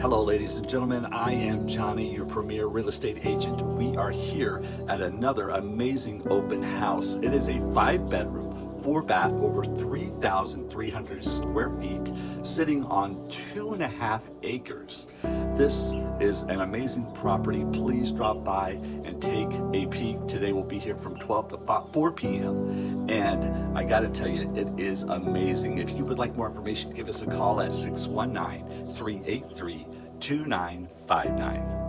Hello ladies and gentlemen, I am Johnny, your premier real estate agent. We are here at another amazing open house. It is a 5-bedroom, 4-bath, over 3,300 square feet, sitting on 2.5 acres. This is an amazing property. Please drop by and take a peek. Today we'll be here from 12 to 4 p.m. And I gotta tell you, it is amazing. If you would like more information, give us a call at 619-383-2959.